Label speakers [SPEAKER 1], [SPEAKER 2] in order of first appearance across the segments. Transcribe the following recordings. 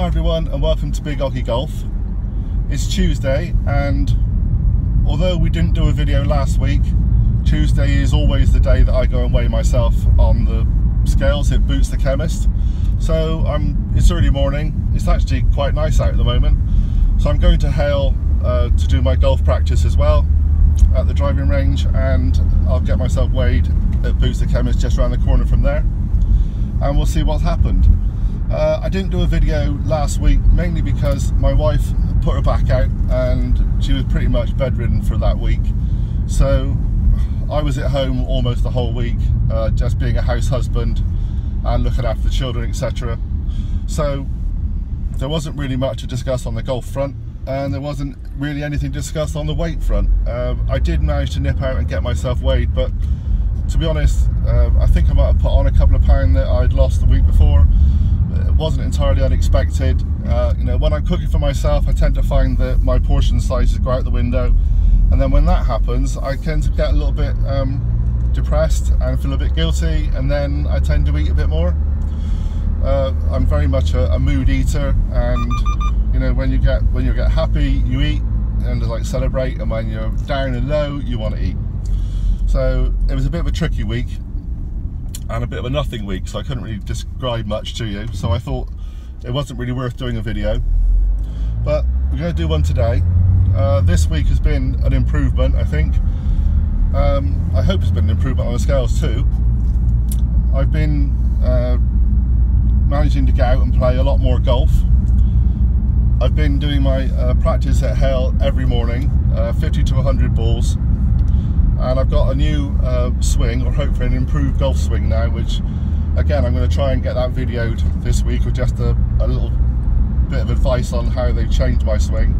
[SPEAKER 1] Hi everyone and welcome to Big OGGIE Golf. It's Tuesday and although we didn't do a video last week, Tuesday is always the day that I go and weigh myself on the scales at Boots the Chemist. So it's early morning, it's actually quite nice out at the moment. So I'm going to Hale to do my golf practice as well at the driving range, and I'll get myself weighed at Boots the Chemist just around the corner from there, and we'll see what's happened. I didn't do a video last week mainly because my wife put her back out and she was pretty much bedridden for that week. So I was at home almost the whole week, just being a house husband and looking after the children, etc. So there wasn't really much to discuss on the golf front, and there wasn't really anything to discuss on the weight front. I did manage to nip out and get myself weighed, but to be honest, I think I might have put on a couple of pounds that I'd lost the week before. It wasn't entirely unexpected. You know, when I'm cooking for myself, I tend to find that my portion sizes go out the window, and then when that happens, I tend to get a little bit depressed and feel a bit guilty, and then I tend to eat a bit more. I'm very much a mood eater, and you know, when you get happy, you eat and like celebrate, and when you're down and low, you want to eat. So it was a bit of a tricky week and a bit of a nothing week, so I couldn't really describe much to you, so I thought it wasn't really worth doing a video, but we're going to do one today. This week has been an improvement, I think. I hope it's been an improvement on the scales too. I've been managing to get out and play a lot more golf. I've been doing my practice at Hale every morning, 50 to 100 balls. And I've got a new swing, or hopefully an improved golf swing now, which again I'm going to try and get that videoed this week with just a little bit of advice on how they've changed my swing.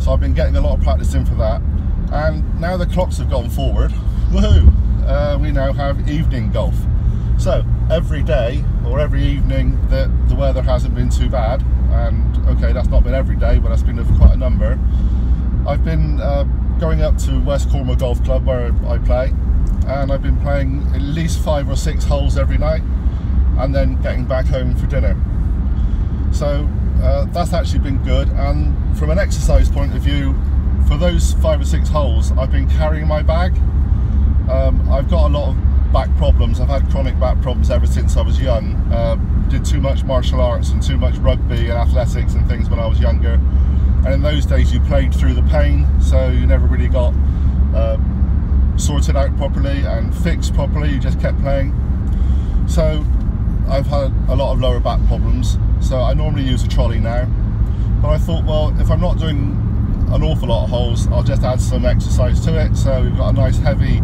[SPEAKER 1] So I've been getting a lot of practice in for that, and now the clocks have gone forward, woohoo! We now have evening golf. So every day or every evening that the weather hasn't been too bad, and okay, that's not been every day, but that's been quite a number, I've been going up to West Cornwall Golf Club where I play, and I've been playing at least 5 or 6 holes every night and then getting back home for dinner. So that's actually been good, and from an exercise point of view, for those 5 or 6 holes I've been carrying my bag. I've got a lot of back problems. I've had chronic back problems ever since I was young. Did too much martial arts and too much rugby and athletics and things when I was younger. And in those days you played through the pain, so you never really got sorted out properly and fixed properly, you just kept playing. So I've had a lot of lower back problems, so I normally use a trolley now. But I thought, well, if I'm not doing an awful lot of holes, I'll just add some exercise to it. So we've got a nice heavy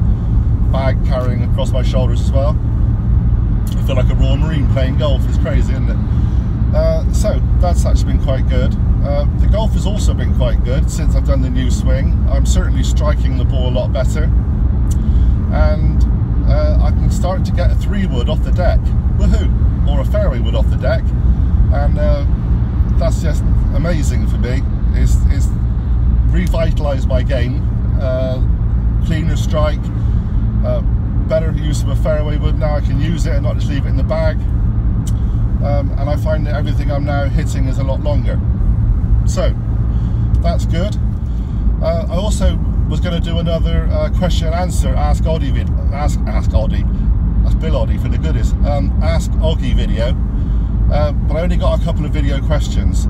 [SPEAKER 1] bag carrying across my shoulders as well. I feel like a Royal Marine playing golf. It's crazy, isn't it? So that's actually been quite good. The golf has also been quite good since I've done the new swing. I'm certainly striking the ball a lot better, and I can start to get a 3-wood off the deck, woohoo, or a fairway wood off the deck, and that's just amazing for me. It's revitalised my game. Cleaner strike, better use of a fairway wood now. I can use it and not just leave it in the bag. And I find that everything I'm now hitting is a lot longer, so that's good. I also was going to do another question and answer Ask OGGIE video, Ask OGGIE, that's Bill OGGIE for the goodies, Ask OGGIE video, but I only got a couple of video questions.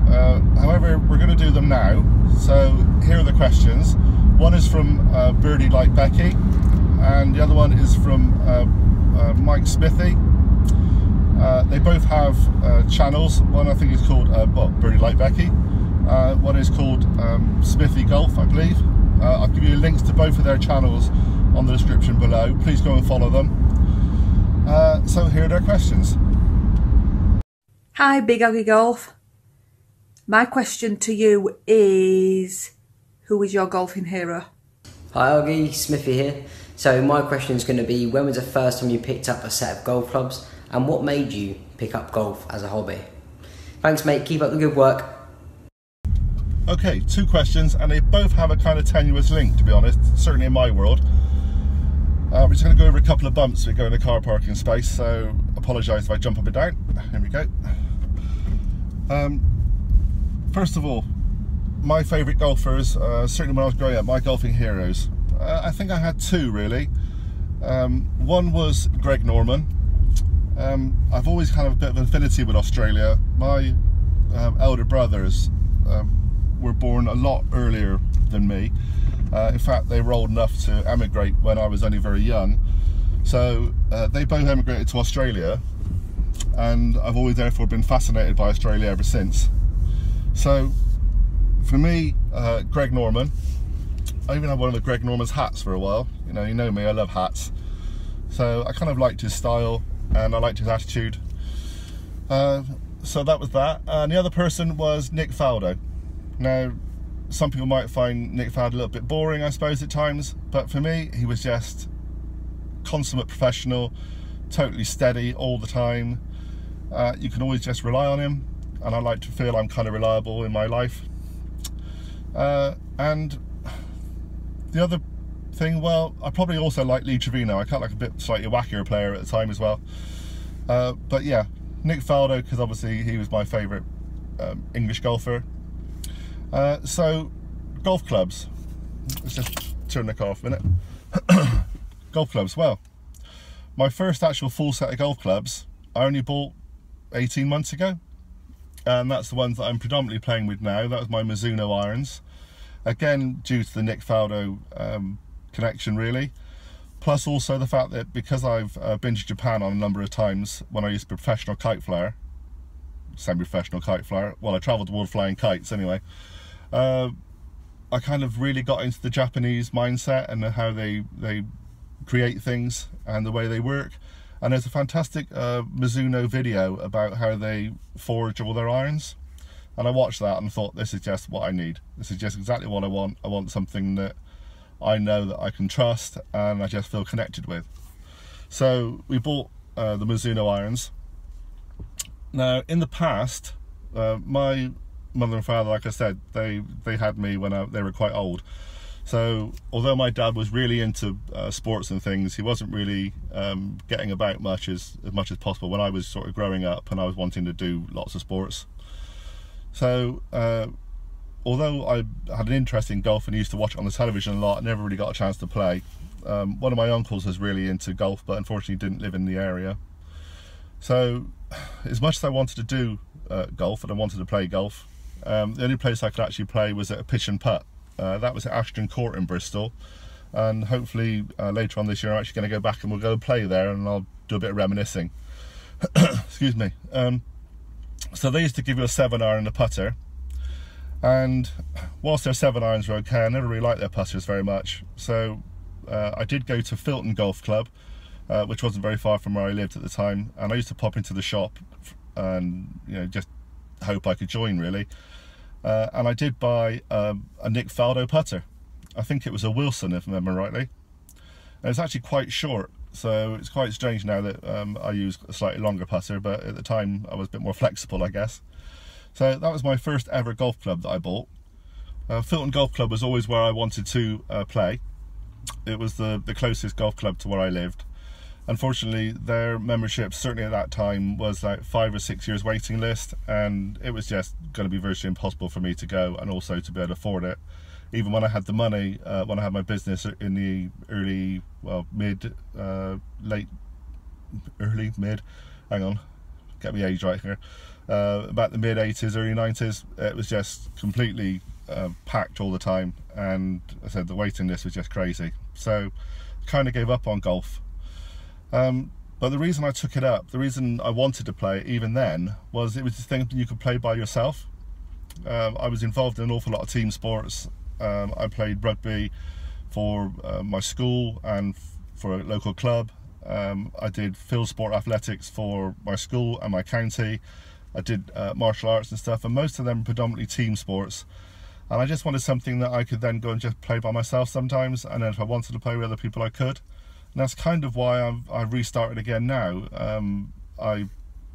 [SPEAKER 1] However, we're going to do them now, so here are the questions. One is from Birdie Like Becky, and the other one is from Mike Smithy. They both have channels. One I think is called Birdie Like Becky. One is called Smithy Golf, I believe. I'll give you links to both of their channels on the description below. Please go and follow them. So here are their questions.
[SPEAKER 2] Hi Big OGGIE Golf. My question to you is, who is your golfing hero?
[SPEAKER 3] Hi OGGIE, Smithy here. So my question is going to be, when was the first time you picked up a set of golf clubs, and what made you pick up golf as a hobby? Thanks mate, keep up the good work.
[SPEAKER 1] Okay, 2 questions, and they both have a kind of tenuous link, to be honest, certainly in my world. We're just going to go over a couple of bumps. We go in the car parking space, so apologise if I jump up and down. Here we go. First of all, my favourite golfers, certainly when I was growing up, my golfing heroes. I think I had two really. One was Greg Norman. I've always kind of a bit of affinity with Australia. My elder brothers were born a lot earlier than me. In fact, they were old enough to emigrate when I was only very young. So they both emigrated to Australia, and I've always therefore been fascinated by Australia ever since. So for me, Greg Norman, I even had one of the Greg Norman's hats for a while. You know me, I love hats. So I kind of liked his style and I liked his attitude. So that was that. And the other person was Nick Faldo. Now, some people might find Nick Faldo a little bit boring, I suppose, at times, but for me, he was just consummate professional, totally steady all the time. You can always just rely on him, and I like to feel I'm kind of reliable in my life. And the other thing, well, I probably also like Lee Trevino. I kind of like a bit slightly wackier player at the time as well. But yeah, Nick Faldo, because obviously he was my favourite English golfer. So, golf clubs. Let's just turn Nick off a minute. Golf clubs, well, my first actual full set of golf clubs I only bought 18 months ago. And that's the ones that I'm predominantly playing with now. That was my Mizuno irons. Again, due to the Nick Faldo connection really. Plus also the fact that because I've been to Japan on a number of times when I used to be a professional kite flyer, semi-professional kite flyer, well, I travelled the world flying kites anyway, I kind of really got into the Japanese mindset and how they create things and the way they work. And there's a fantastic Mizuno video about how they forge all their irons. And I watched that and thought, this is just what I need. This is just exactly what I want. I want something that I know that I can trust and I just feel connected with. So we bought the Mizuno irons. Now, in the past, my mother and father, like I said, they had me when they were quite old. So although my dad was really into sports and things, he wasn't really getting about much as much as possible when I was sort of growing up and I was wanting to do lots of sports. So although I had an interest in golf and used to watch it on the television a lot, I never really got a chance to play. One of my uncles was really into golf, but unfortunately didn't live in the area. So as much as I wanted to do golf and I wanted to play golf, the only place I could actually play was at a pitch and putt. That was at Ashton Court in Bristol, and hopefully later on this year I'm actually going to go back and we'll go play there and I'll do a bit of reminiscing. Excuse me. So they used to give you a 7-iron and a putter, and whilst their 7-irons were okay, I never really liked their putters very much. So I did go to Filton Golf Club, which wasn't very far from where I lived at the time, and I used to pop into the shop and just hope I could join really. And I did buy a Nick Faldo putter. I think it was a Wilson, if I remember rightly. And it's actually quite short, so it's quite strange now that I use a slightly longer putter, but at the time I was a bit more flexible, I guess. So that was my first ever golf club that I bought. Filton Golf Club was always where I wanted to play. It was the closest golf club to where I lived. Unfortunately, their membership, certainly at that time, was like 5 or 6 years waiting list, and it was just going to be virtually impossible for me to go and also to be able to afford it. Even when I had the money, when I had my business in the early, well, mid, hang on, get my age right here, about the mid 80s, early 90s, it was just completely packed all the time, and I said the waiting list was just crazy. So I kind of gave up on golf. But the reason I took it up, the reason I wanted to play even then, was it was the thing you could play by yourself. I was involved in an awful lot of team sports. I played rugby for my school and for a local club. I did field sport athletics for my school and my county. I did martial arts and stuff, and most of them predominantly team sports. And I just wanted something that I could then go and just play by myself sometimes, and then if I wanted to play with other people I could. And that's kind of why I've restarted again now. I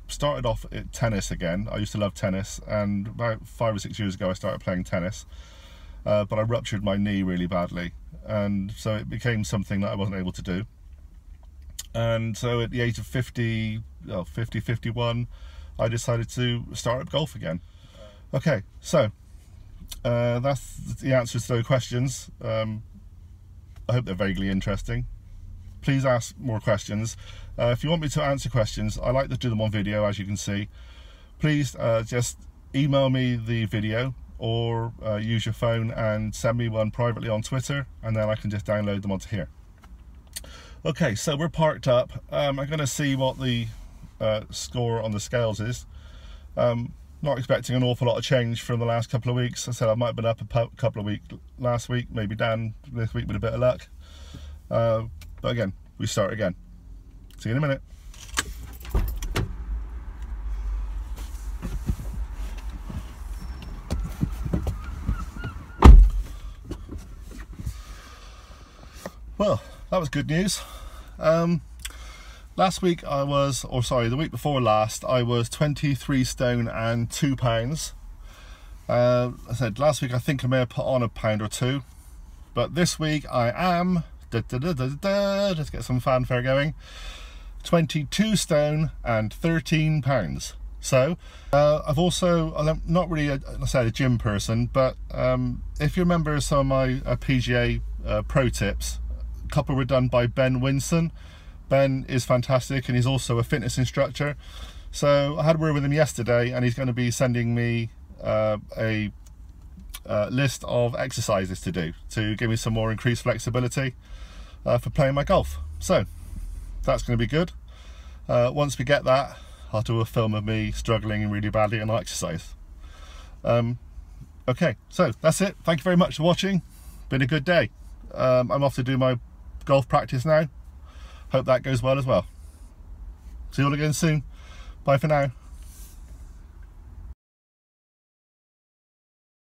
[SPEAKER 1] started off at tennis again. I used to love tennis, and about 5 or 6 years ago I started playing tennis, but I ruptured my knee really badly, and so it became something that I wasn't able to do. And so at the age of 51, I decided to start up golf again. Okay, so that's the answers to those questions. I hope they're vaguely interesting. Please ask more questions. If you want me to answer questions, I like to do them on video, as you can see. Please just email me the video, or use your phone and send me one privately on Twitter, and then I can just download them onto here. Okay, so we're parked up. I'm going to see what the score on the scales is. Not expecting an awful lot of change from the last couple of weeks. I said I might have been up a couple of weeks last week, maybe down this week with a bit of luck. But again, we start again. See you in a minute. Well, that was good news. Last week I was, or sorry, the week before last, I was 23 stone and 2 pounds. I said last week I think I may have put on a pound or two, but this week I am, let's get some fanfare going, 22 stone and 13 pounds. So I've also, I'm not really a gym person, but if you remember some of my PGA pro tips, a couple were done by Ben Winson. Ben is fantastic, and he's also a fitness instructor. So I had a word with him yesterday, and he's going to be sending me a list of exercises to do to give me some more increased flexibility for playing my golf. So that's going to be good. Once we get that, I'll do a film of me struggling really badly on exercise. Okay, so that's it. Thank you very much for watching. Been a good day. I'm off to do my golf practice now. Hope that goes well as well. See you all again soon. Bye for now.